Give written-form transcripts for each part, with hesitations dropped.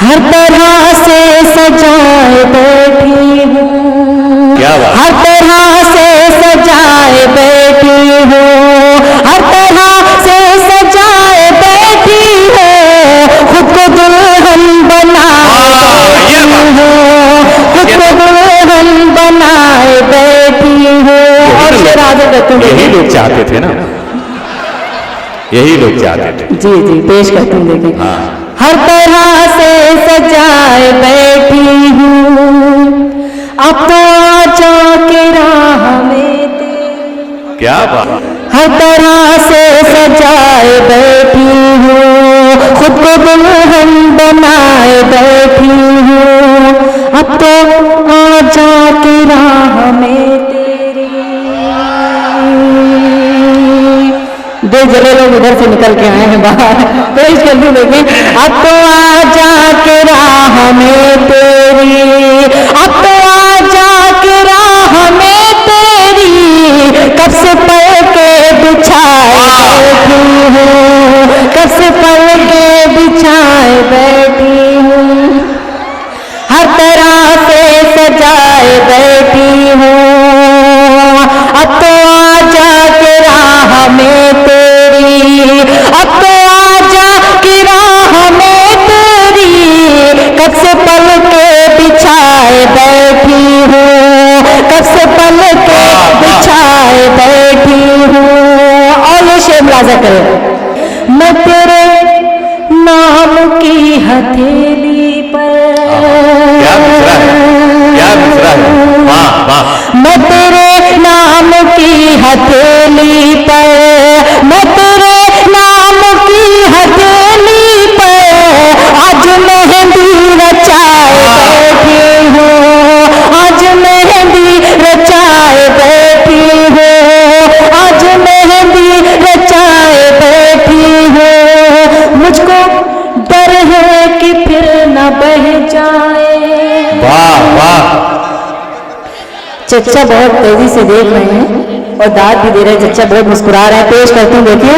हर तरह से सजाए बैठी हूँ, क्या बात, हर तरह से सजाए बैठी हूँ, हर तरह से सजाए बैठी हूँ, खुद को दुल्हन बनाए बैठी हूँ, खुद को दुल्हन बनाए बैठी हूँ। और यही लोग चाहते थे ना, यही लोग चाहते थे। जी जी पेश करते हैं, देखें। हाँ। हर तरह से सजाए बैठी हूँ, अब तो आजा के राह में तेरी। क्या बात, हर तरह से सजाए बैठी हूँ, खुद को दुल्हन बनाए बैठी हूँ, अब तो आजा के राह में तेरी। दो जले लोग इधर से निकल के आए हैं बाहर, पेश कर दूं देखें। अब तो आजा के राह में तेरी, अब तो आजा के राह में तेरी, कब से पल के बिछाए बैठी हूँ, कब से पल के बिछाए बैठी हूँ, हर तरह से सजाए बैठी हूँ, अब तो आजा के राह में तेरी, अब तो आजा के राह में तेरी, कब से पल के बिछाए बैठी हूँ, कब से पल के बिछाए बैठी हूँ। और ये शेर मुलाजा करें। मैं तेरे नाम की हथेली पर, क्या मिसरा है, क्या मिसरा है, वाह वाह। मैं तेरे नाम की हथेली पर, मैं तेरे नाम की हथेली पर, आज मेहंदी रचाए बैठी हूँ, आज मेहंदी रचाए बैठी हूँ, आज मेहंदी रचाए बैठी हूँ। मुझको डर है कि फिर न बह जाए। वाह वाह। चच्चा बहुत तेजी से देख रहे हैं और दाद भी दे रहे हैं, चच्चा बहुत मुस्कुरा रहे हैं। पेश करती हूँ, देखिए।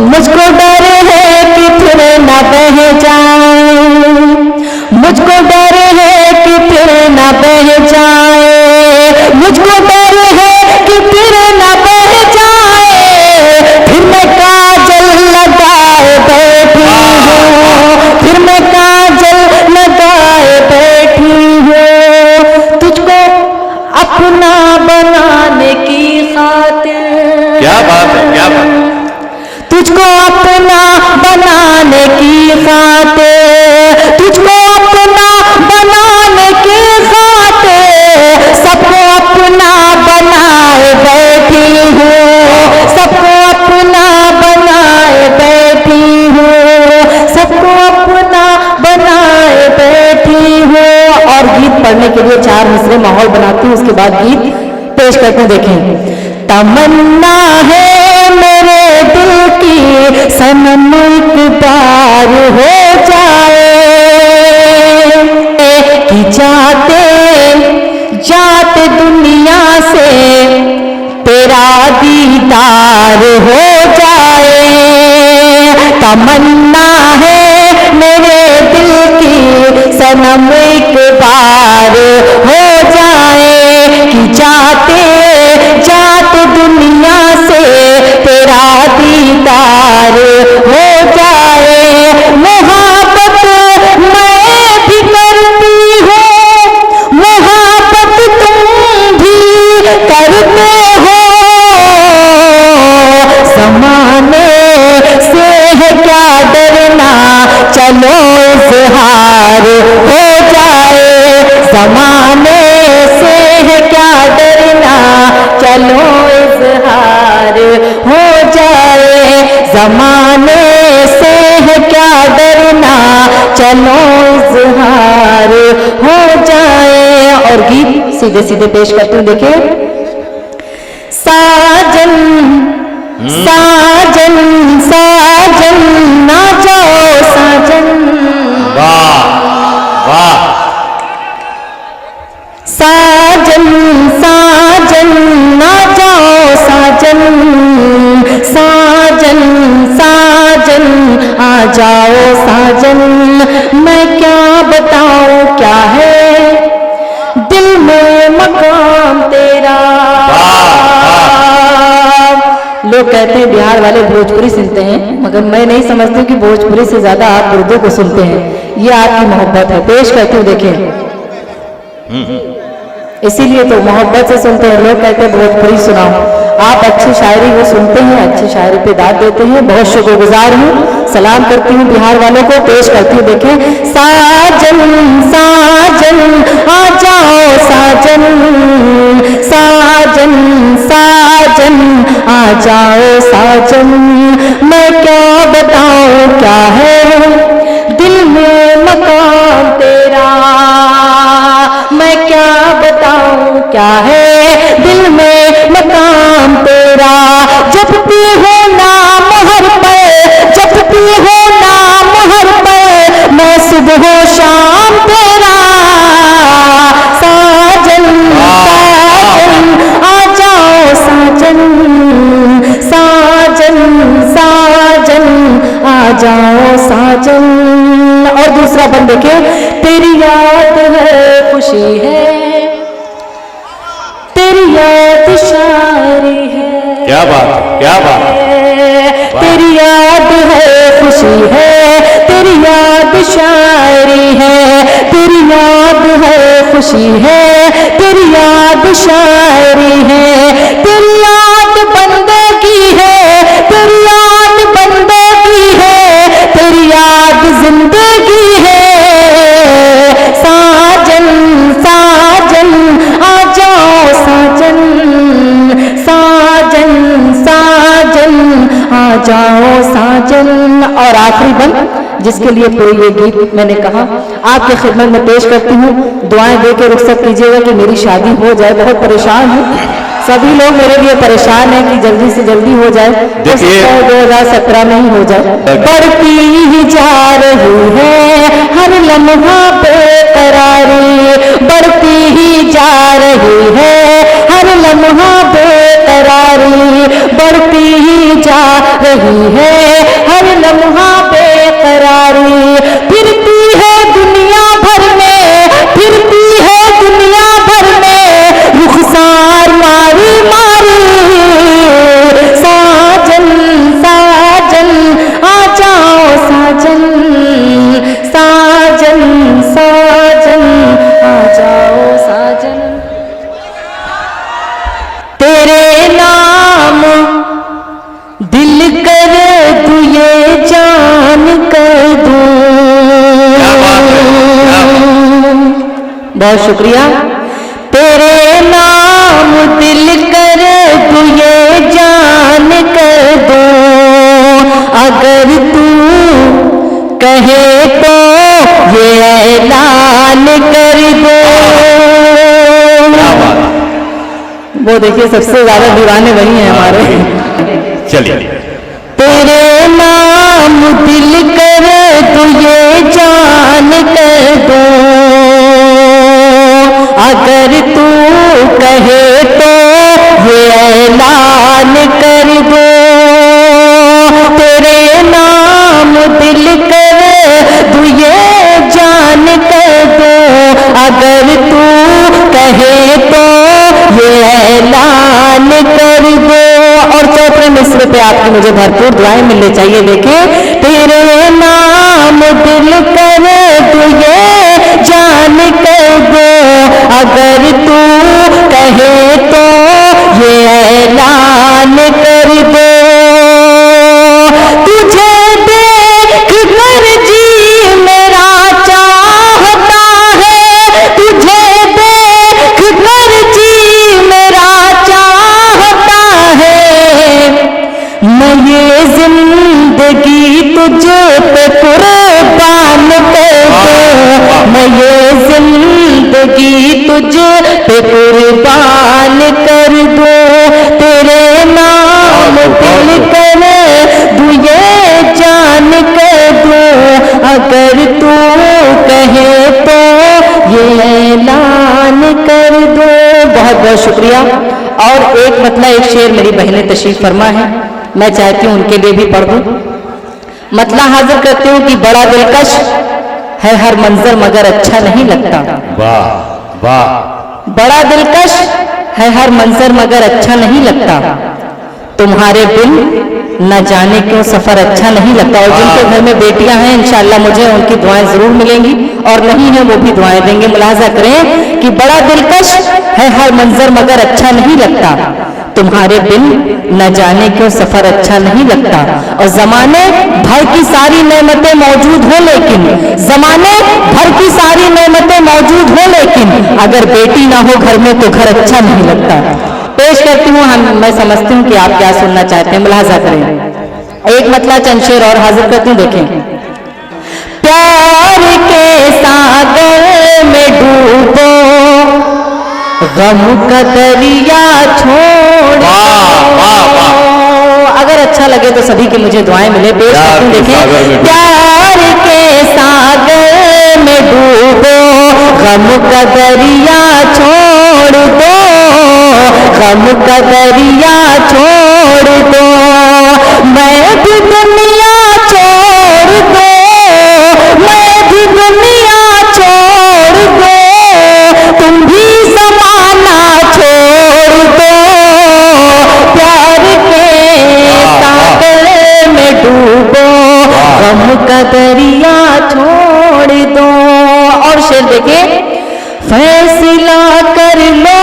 मुझको डर है कि फिर न बह जाए, मुझको डर है कि फिर न बह जाए, मुझको डर है कि फिर न बह जाए, फिर मैं काजल लगाए बैठी हूँ, फिर मैं काजल लगाए बैठी हूँ, तुझको अपना बनाने की खातिर। क्या बात है, क्या बात, तुझको अपना बनाने की खातिर, तुझको अपना बनाने की खातिर, सबको अपना बनाए बैठी हूँ, सबको अपना बनाए बैठी हूँ, सबको अपना बनाए बैठी हूँ। और गीत पढ़ने के लिए 4 मिसरे माहौल बनाती हूँ, उसके बाद गीत पेश करते हैं, देखें। तमन्ना है मेरे दिल की सनम एक बार हो जाए, कि जाते जाते दुनिया से तेरा दीदार हो जाए। तमन्ना है मेरे दिल की सनम एक बार हो जाए, कि जाते जाते दुनिया से तेरा दीदार हो जाए। मोहब्बत मैं भी करती हूँ, मोहब्बत तुम भी करते हो, ज़माने से है क्या डरना, चलो इज़हार हो जाए। ज़माने से है क्या डरना, चलो इज़हार हो जाए। ज़माने से है क्या डरना, चलो इज़हार हो जाए। और गीत सीधे सीधे पेश करती हूँ, देखिए। साजन साजन साजन ना जाओ साजन, वाह वाह। साजन साजन ना जाओ साजन, साजन साजन आ जाओ साजन, मैं क्या बिहार वाले भोजपुरी सुनते हैं, मगर मैं नहीं समझती कि भोजपुरी से ज्यादा आप उर्दू को सुनते हैं। ये आपकी मोहब्बत है। पेश करती हूँ, देखिए, इसीलिए तो मोहब्बत से सुनते हैं। लोग कहते हैं भोजपुरी सुनाओ। आप अच्छी शायरी को सुनते हैं, अच्छी शायरी पे दाद देते हैं। बहुत शुक्रगुजार हूँ। सलाम करती हूँ बिहार वालों को। पेश करती हूँ, देखें। साजन साजन आ जाओ साजन, साजन साजन आ जाओ साजन, मैं क्या बताऊं क्या है दिल में मकाम तेरा, मैं क्या बताऊं क्या है दिल में मकाम तेरा, जपती हो नाम हर पल, जपती हो नाम हर पल, मैं सुबह शाम तेरा, साजन साजन आ जाओ साजन, साजन साजन आ जाओ साजन। और दूसरा बंद देखे, तेरी याद है खुशी है, तेरी याद शायरी है, क्या बात, क्या बात, तेरी याद है खुशी है, तेरी याद शायरी है, तेरी याद है खुशी है, तेरी याद शायरी है, तेरी याद बंदगी है, तेरी याद बंदगी है, तेरी याद जिंदगी है, साजन साजन आ जाओ साजन, साजन साजन आ जाओ साजन। और आखिरी बंद जिसके लिए पूरी ये गीत मैंने कहा आपके खिदमत में पेश करती हूँ। दुआएं दे के रुखसत कीजिएगा कि मेरी शादी हो जाए। बहुत परेशान हूँ, सभी लोग मेरे लिए परेशान हैं कि जल्दी से जल्दी हो जाए। 2017 में ही हो जाए। बढ़ती ही जा रही है हर लम्हा बेकरारी, बढ़ती ही जा रही है हर लम्हा बेकरारी, बढ़ती ही जा रही है हर लम्हा बेकरारी, फिरती है दुनिया भर में, फिरती है दुनिया भर में रुखसार मारी मारी, साजन साजन आ जाओ साजन, साजन साजन आ जाओ साजन, तेरे नाम दिल कर दूं ये जान कर दूं। बहुत शुक्रिया। तेरे नाम दिल कर दूं ये जान कर दूं, अगर तू कहे तो ये ऐलान कर दो। वो देखिए सबसे ज्यादा दीवाने वही हैं हमारे। चलिए। तेरे नाम दिल कर दो ये जान कर दो, अगर तू कहे तो ये ऐलान कर दो, तेरे नाम दिल कर दो ये जान कर दो, अगर तू कहे तो ये ऐलान कर दो। और चौथे मिसरे पे आपकी मुझे भरपूर दुआएं मिलनी चाहिए। देखें, तेरे नाम दिल कर दो ये जान कर दो, अगर तू कहे तो ये ऐलान कर दो, तुझे देख कर जी मेरा चाहता है, तुझे देख कर जी मेरा चाहता है, मैं ये जिंदगी तुझ पे कुर्बान कर दूं, मैं ये जिंदगी तुझ पे कुर्बान कर दूं, तेरे नाम दिल कर दूं ये जान कर दूं, अगर तू कहे तो ये ऐलान कर दो। बहुत बहुत शुक्रिया। और एक मतला एक शेर मेरी बहनें तशरीफ फरमा है, मैं चाहती हूँ उनके लिए भी पढ़ दूं। मतला हाजिर करती हूँ कि बड़ा दिलकश है हर मंजर मगर अच्छा नहीं लगता। वाह वाह। बड़ा दिलकश है हर मंजर मगर अच्छा नहीं लगता, तुम्हारे बिन न जाने क्यों सफर अच्छा नहीं लगता। और जिनके घर में बेटियां हैं इंशाअल्लाह मुझे उनकी दुआएं जरूर मिलेंगी, और नहीं है वो भी दुआएं देंगे। मुलाजा करें कि बड़ा दिलकश है हर मंजर मगर अच्छा नहीं लगता, तुम्हारे बिन न जाने क्यों सफर अच्छा नहीं लगता। और जमाने भर की सारी नेमतें मौजूद हो लेकिन, जमाने भर की सारी नेमतें मौजूद हो लेकिन अगर बेटी ना हो घर में तो घर अच्छा नहीं लगता। पेश करती हूँ, मैं समझती हूँ कि आप क्या सुनना चाहते हैं। मुलाजा करें। एक मतला चंद शेर और हाजिर करती हूँ, देखें। प्यार के सागर में डूबो, गम का दरिया छोड़ दो। अगर अच्छा लगे तो सभी की मुझे दुआएं मिले। पेश करती हूँ, देखें। प्यार के सागर में डूबो, गम का दरिया छोड़ दो, गम का दरिया छोड़ दो। मैं भी दुनिया छोड़ दो, मैं भी दुनिया छोड़ दो, तुम भी ज़माना छोड़ दो। प्यार के सागर में डूबो, गम का दरिया छोड़ दो। और शेर देखिए। फैसला कर लो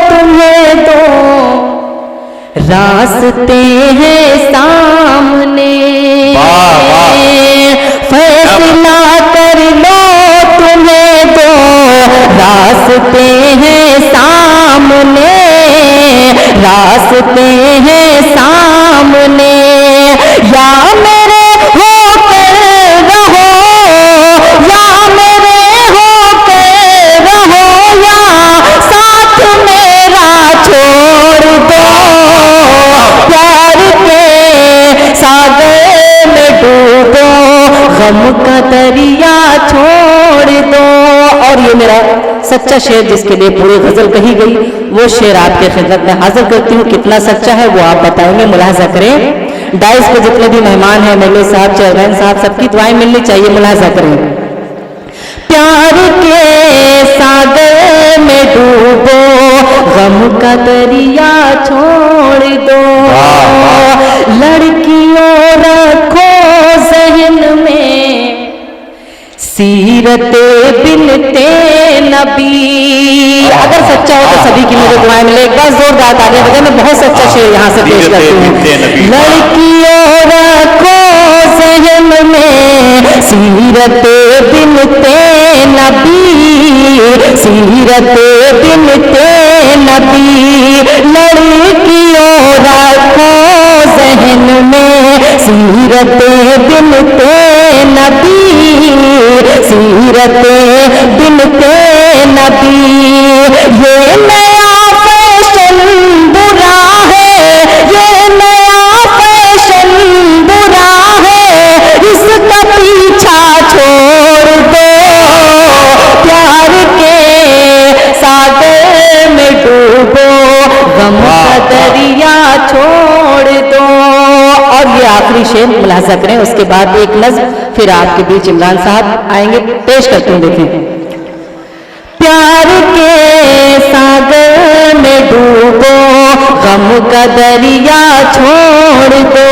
तुम्हें दो रास्ते हैं सामने, फैसला कर लो तुम्हें दो रास्ते हैं सामने, रास्ते हैं सामने। या मेरे होकर रहो, या मेरे होकर रहो, या साथ मेरा छोड़ दो। प्यार के सागर में डूबो, गम का दरिया छोड़ दो। और ये मेरा सच्चा शेर जिसके लिए पूरी गजल कही गई, वो शेर आपके खिदमत में हाजिर करती हूँ। कितना सच्चा है वो आप बताएंगे। मुलाजा करें। डाइस पे जितने भी मेहमान हैं, मेले साहब, चेयरमैन साहब, सबकी दुआएं मिलनी चाहिए। मुलाजा करें। प्यार के सागर में डूबो, गम का दरिया छोड़ दो। लड़कियों रखो ज़हन में सीरते बिनते नबी। अगर सच्चा हो तो सभी की मुझे दुआएं मिले। एक बार जोरदार तालियां बजाएं। मैं बहुत सच्चा शेर यहाँ से पेश करती हूँ। लड़कियों रखो ज़हन में सीरते बिनते नबी, सीरते बिनते नबी। लड़कियों रखो ज़हन में सीरते बिनते नबी, सीरते बिनते नबी। ये नया फैशन बुरा है, ये नया फैशन बुरा है, इसका पीछा छोड़ दो। प्यार के सागर में डूबो, गम का दरिया छोड़ दो। और ये आखिरी शेर मुलाजा करें, उसके बाद एक नज़्म फिर आपके बीच इमरान साहब आएंगे। पेश करते हैं, देखें। प्यार के सागर में डूबो, गम का दरिया छोड़ दो।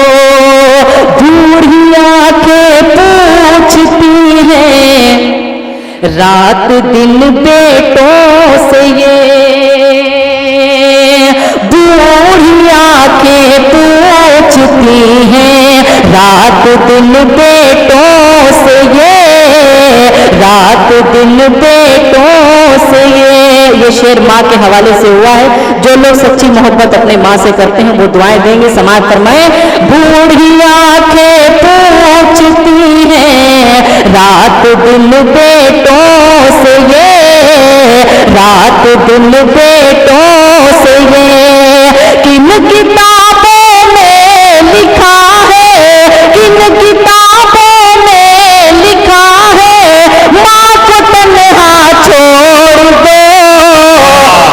बूढ़ी आंखें पूछती हैं रात दिन बेटों से ये, बूढ़ी आंखें पूछती हैं रात दिन बेटों से ये, रात दिन बेटों से ये शेर माँ के हवाले से हुआ है। जो लोग सच्ची मोहब्बत अपने माँ से करते हैं वो दुआएं देंगे। समाज फरमाए। बूढ़ी आंखें पूछती हैं रात दिन बेटों से ये, रात दिन बेटों से ये। किन किताबों में लिखा है, किन किताबों में लिखा है, माँ को तन्हा छोड़ दो।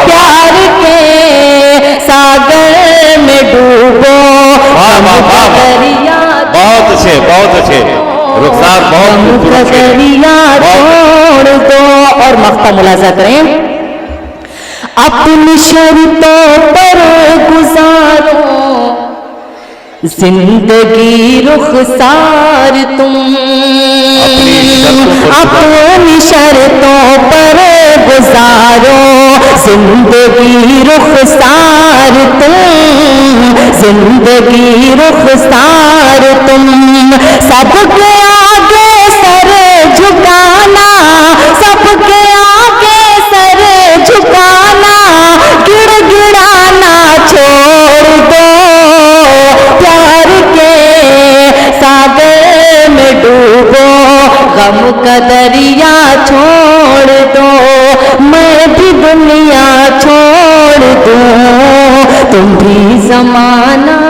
प्यार के सागर में डूबो, दरिया बहुत अच्छे, बहुत अच्छे रुखसार, बहुत दरिया छोड़ दो। और मख्ता मुलाजा करें। अपनी शर्तों पर गुजारो, जिंदगी रुखसार तुम अपनी शर्तों पर गुजारो, जिंदगी रुखसार तुम, जिंदगी रुखसार तुम, सबके आगे सर झुकाना, सबके आगे सर झुकाना, गिड़गिड़ाना छोड़ दो, प्यार के सागर में डूबो, गम का दरिया छोड़ दो, मैं भी दुनिया छोड़ दूं, तुम भी ज़माना